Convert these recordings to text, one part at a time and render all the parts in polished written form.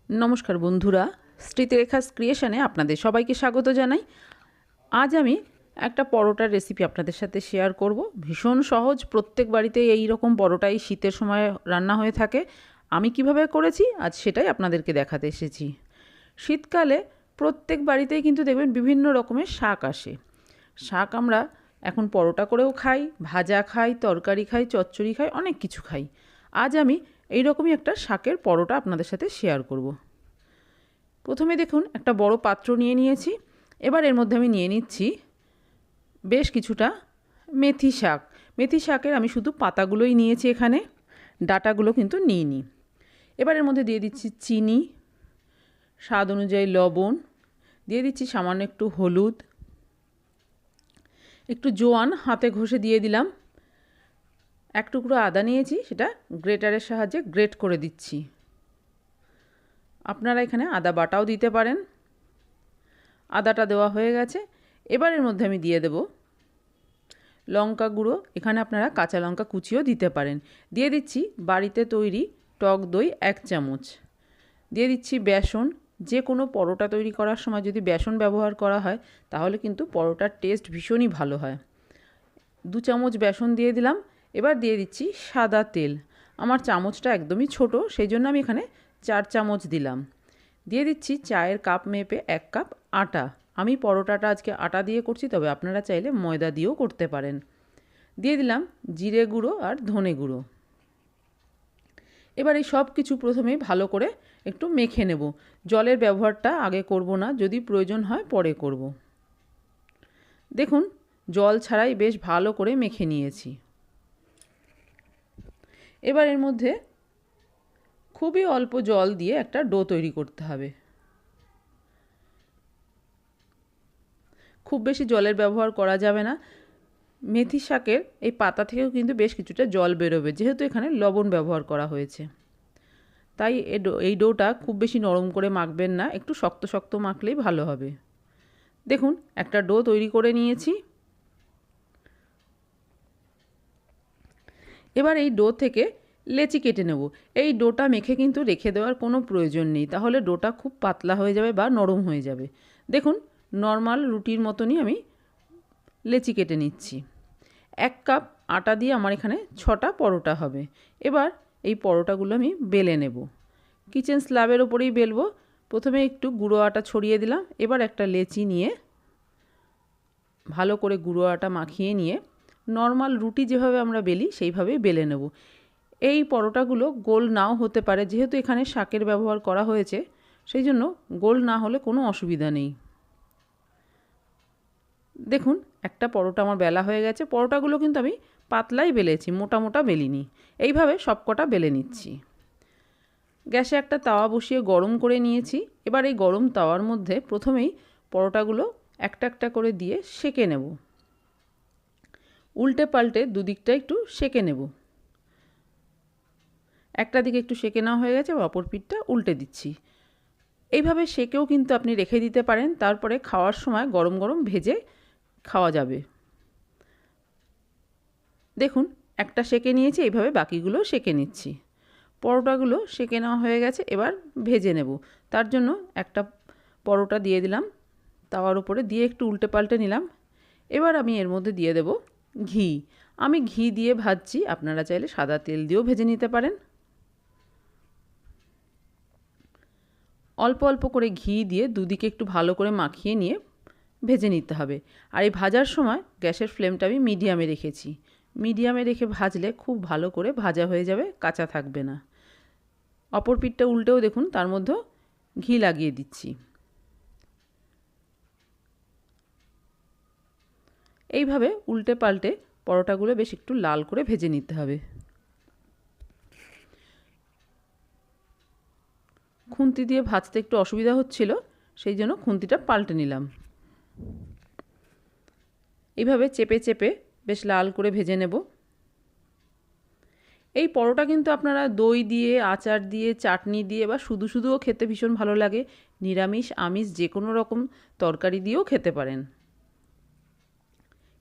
नमस्कार बंधुरा स्मृतिरेखास क्रिएशने आपनादेर सबाइके स्वागत जानाई। आज आमी एक परोटार रेसिपि आपनादेर साथे शेयर करब। भीषण सहज, प्रत्येक बाड़ीते एई रकम परोटाई शीतेर समय रान्ना हये थाके। आमी किभाबे करेछि आज सेटाई आपनादेरके देखाते एसेछि। शीतकाले प्रत्येक बाड़ीतेई किन्तु देखबेन विभिन्न रकमेर शाक आसे। शाक आमरा एखन परोटा करेও खाई, भाजा खाई, तरकारी खाई, चच्चড়ি खाई, अनेक किछु खाई। आज आमी এই রকমই একটা শাকের পরোটা আপনাদের সাথে শেয়ার করব। প্রথমে দেখুন একটা বড় পাত্র নিয়ে নিয়েছি। এবার এর মধ্যে আমি নিয়ে নিচ্ছি বেশ কিছুটা মেথি শাক। মেথি শাকের আমি শুধু পাতাগুলোই নিয়েছি, এখানে ডাঁটাগুলো কিন্তু নিইনি। এবার এর মধ্যে দিয়ে দিচ্ছি চিনি, স্বাদ অনুযায়ী লবণ, দিয়ে দিচ্ছি সামান্য একটু হলুদ, একটু জোয়ান হাতে ঘষে দিয়ে দিলাম। এক টুকরো আদা নিয়েছি, সেটা গ্রেটারের সাহায্যে গ্রেট করে দিচ্ছি। আপনারা এখানে আদা বাটাও দিতে পারেন। আদাটা দেওয়া হয়ে গেছে। এবার এর মধ্যে আমি দিয়ে দেব লঙ্কা গুঁড়ো। এখানে আপনারা কাঁচা লঙ্কা কুচিও দিতে পারেন। দিয়ে দিচ্ছি বাড়িতে তৈরি টক দই 1 চামচ। দিয়ে দিচ্ছি বেসন। যে কোনো পরোটা তৈরি করার সময় যদি বেসন ব্যবহার করা হয় তাহলে কিন্তু পরোটার টেস্ট ভীষণই ভালো হয়। 2 চামচ বেসন দিয়ে দিলাম। এবার দিয়ে দিচ্ছি সাদা তেল। আমার চামচটা একদমই ছোট, সেই জন্য আমি এখানে 4 চামচ দিলাম। দিয়ে দিচ্ছি চায়ের কাপ মেপে 1 কাপ আটা। আমি পরোটাটা আজকে আটা দিয়ে করছি, তবে আপনারা চাইলে ময়দা দিয়েও করতে পারেন। দিয়ে দিলাম জিরে গুঁড়ো আর ধনে গুঁড়ো। এবার এই সব কিছু প্রথমে ভালো করে একটু মেখে নেব। জলের ব্যবহারটা আগে করব না, যদি প্রয়োজন হয় পরে করব। দেখুন জল ছাড়াই বেশ ভালো করে মেখে নিয়েছি। এবার এর মধ্যে খুবই অল্প জল দিয়ে একটা ডো তৈরি করতে হবে। খুব বেশি জলের ব্যবহার করা যাবে না। মেথি শাকের এই পাতা থেকেও কিন্তু বেশ কিছুটা জল বেরোবে, যেহেতু এখানে লবণ ব্যবহার করা হয়েছে। তাই এই ডোটা খুব বেশি নরম করে মাখবেন না, একটু শক্ত শক্ত মাখলেই ভালো হবে। দেখুন একটা ডো তৈরি করে নিয়েছি। এবার এই ডো থেকে লেচি কেটে নেব। এই ডোটা মেখে কিন্তু রেখে দেওয়ার কোনো প্রয়োজন নেই, তাহলে ডোটা খুব পাতলা হয়ে যাবে বা নরম হয়ে যাবে। দেখুন নর্মাল রুটির মতনই আমি লেচি কেটে নিচ্ছি। 1 কাপ আটা দিয়ে আমার এখানে 6টা পরোটা হবে। এবার এই পরোটাগুলো আমি বেলে নেব। কিচেন স্ল্যাবের ওপরেই বেলবো। প্রথমে একটু গুঁড়ো আটা ছড়িয়ে দিলাম। এবার একটা লেচি নিয়ে ভালো করে গুঁড়ো আটা মাখিয়ে নিয়ে নর্মাল রুটি যেভাবে আমরা বেলি সেইভাবেই বেলে নেব। এই পরোটাগুলো গোল নাও হতে পারে, যেহেতু এখানে শাকের ব্যবহার করা হয়েছে সেই জন্য গোল না হলে কোনো অসুবিধা নেই। দেখুন একটা পরোটা আমার বেলা হয়ে গেছে। পরোটাগুলো কিন্তু আমি পাতলাই বেলেছি, মোটা মোটা বেলিনি। এইভাবে সবকটা বেলে নিচ্ছি। গ্যাসে একটা তাওয়া বসিয়ে গরম করে নিয়েছি। এবার এই গরম তাওয়ার মধ্যে প্রথমেই পরোটাগুলো একটা একটা করে দিয়ে সেঁকে নেব। উল্টে পাল্টে দুদিকটা একটু সেঁকে নেব। একটা দিকে একটু সেঁকে নেওয়া হয়ে গেছে, অপর পিঠটা উল্টে দিচ্ছি। এইভাবে সেঁকেও কিন্তু আপনি রেখে দিতে পারেন, তারপরে খাওয়ার সময় গরম গরম ভেজে খাওয়া যাবে। দেখুন একটা সেঁকে নিয়েছি, এইভাবে বাকিগুলো সেঁকে নিচ্ছি। পরোটাগুলো সেঁকে নেওয়া হয়ে গেছে, এবার ভেজে নেব। তার জন্য একটা পরোটা দিয়ে দিলাম তাওয়ার উপরে, দিয়ে একটু উল্টে পাল্টে নিলাম। এবার আমি এর মধ্যে দিয়ে দেব ঘি। আমি ঘি দিয়ে ভাজছি, আপনারা চাইলে সাদা তেল দিয়েও ভেজে নিতে পারেন। অল্প অল্প করে ঘি দিয়ে দুদিকে একটু ভালো করে মাখিয়ে নিয়ে ভেজে নিতে হবে। আর এই ভাজার সময় গ্যাসের ফ্লেমটা আমি মিডিয়ামে রেখেছি। মিডিয়ামে রেখে ভাজলে খুব ভালো করে ভাজা হয়ে যাবে, কাঁচা থাকবে না। অপর পিঠটা উল্টেও দেখুন তার মধ্যেও ঘি লাগিয়ে দিচ্ছি। এইভাবে উল্টে পাল্টে পরোটাগুলো বেশ একটু লাল করে ভেজে নিতে হবে। খুন্তি দিয়ে ভাজতে একটু অসুবিধা হচ্ছিল, সেই জন্য খুন্তিটা পাল্টে নিলাম। এইভাবে চেপে চেপে বেশ লাল করে ভেজে নেব। এই পরোটা কিন্তু আপনারা দই দিয়ে, আচার দিয়ে, চাটনি দিয়ে বা শুধু শুধুও খেতে ভীষণ ভালো লাগে। নিরামিষ আমিষ যে কোনো রকম তরকারি দিয়েও খেতে পারেন,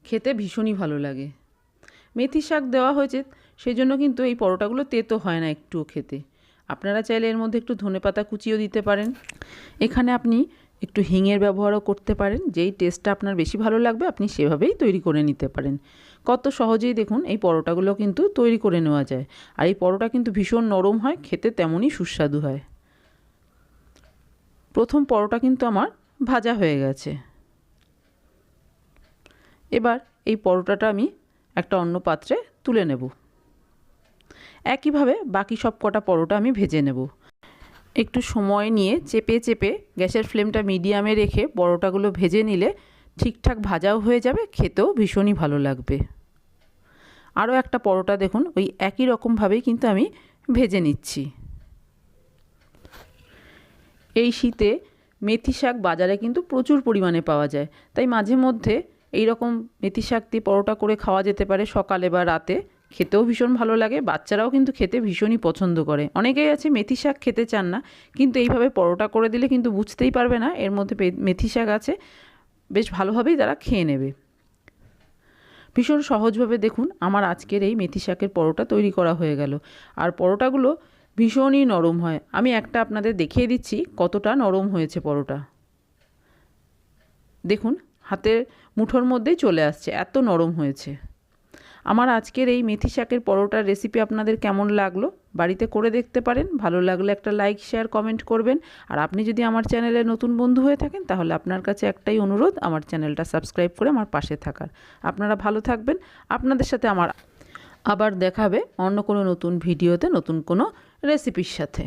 খেতে ভীষণই ভালো লাগে। মেথি শাক দেওয়া হয়েছে সেই জন্য কিন্তু এই পরোটাগুলো তেতো হয় না একটুও খেতে। আপনারা চাইলে এর মধ্যে একটু ধনেপাতা কুচিও দিতে পারেন। এখানে আপনি একটু হিঙের ব্যবহারও করতে পারেন। যেই টেস্টটা আপনার বেশি ভালো লাগবে আপনি সেভাবেই তৈরি করে নিতে পারেন। কত সহজেই দেখুন এই পরোটাগুলো কিন্তু তৈরি করে নেওয়া যায়। আর এই পরোটা কিন্তু ভীষণ নরম হয়, খেতে তেমনই সুস্বাদু হয়। প্রথম পরোটা কিন্তু আমার ভাজা হয়ে গেছে। এবার এই পরোটাটা আমি একটা অন্য পাত্রে তুলে নেব। একইভাবে বাকি সব কটা পরোটা আমি ভেজে নেব। একটু সময় নিয়ে চেপে চেপে গ্যাসের ফ্লেমটা মিডিয়ামে রেখে পরোটাগুলো ভেজে নিলে ঠিকঠাক ভাজাও হয়ে যাবে, খেতেও ভীষণই ভালো লাগবে। আরও একটা পরোটা দেখুন ওই একই রকমভাবেই কিন্তু আমি ভেজে নিচ্ছি। এই শীতে মেথি শাক বাজারে কিন্তু প্রচুর পরিমাণে পাওয়া যায়, তাই মাঝে মধ্যে এই রকম মেথি শাক দিয়ে পরোটা করে খাওয়া যেতে পারে সকালে বা রাতে। খেতেও ভীষণ ভালো লাগে, বাচ্চারাও কিন্তু খেতে ভীষণই পছন্দ করে। অনেকেই আছে মেথি শাক খেতে চান না, কিন্তু এইভাবে পরোটা করে দিলে কিন্তু বুঝতেই পারবে না এর মধ্যে মেথি শাক আছে, বেশ ভালোভাবেই তারা খেয়ে নেবে। ভীষণ সহজভাবে দেখুন আমার আজকের এই মেথি শাকের পরোটা তৈরি করা হয়ে গেল। আর পরোটাগুলো ভীষণই নরম হয়। আমি একটা আপনাদের দেখিয়ে দিচ্ছি কতটা নরম হয়েছে পরোটা। দেখুন হাতের মুঠোর মধ্যেই চলে আসছে, এত নরম হয়েছে। আমার আজকের এই মেথি শাকের পরোটার রেসিপি আপনাদের কেমন লাগলো বাড়িতে করে দেখতে পারেন। ভালো লাগলে একটা লাইক, শেয়ার, কমেন্ট করবেন। আর আপনি যদি আমার চ্যানেলে নতুন বন্ধু হয়ে থাকেন তাহলে আপনার কাছে একটাই অনুরোধ, আমার চ্যানেলটা সাবস্ক্রাইব করে আমার পাশে থাকার। আপনারা ভালো থাকবেন। আপনাদের সাথে আমার আবার দেখা হবে অন্য কোনো নতুন ভিডিওতে নতুন কোনো রেসিপির সাথে।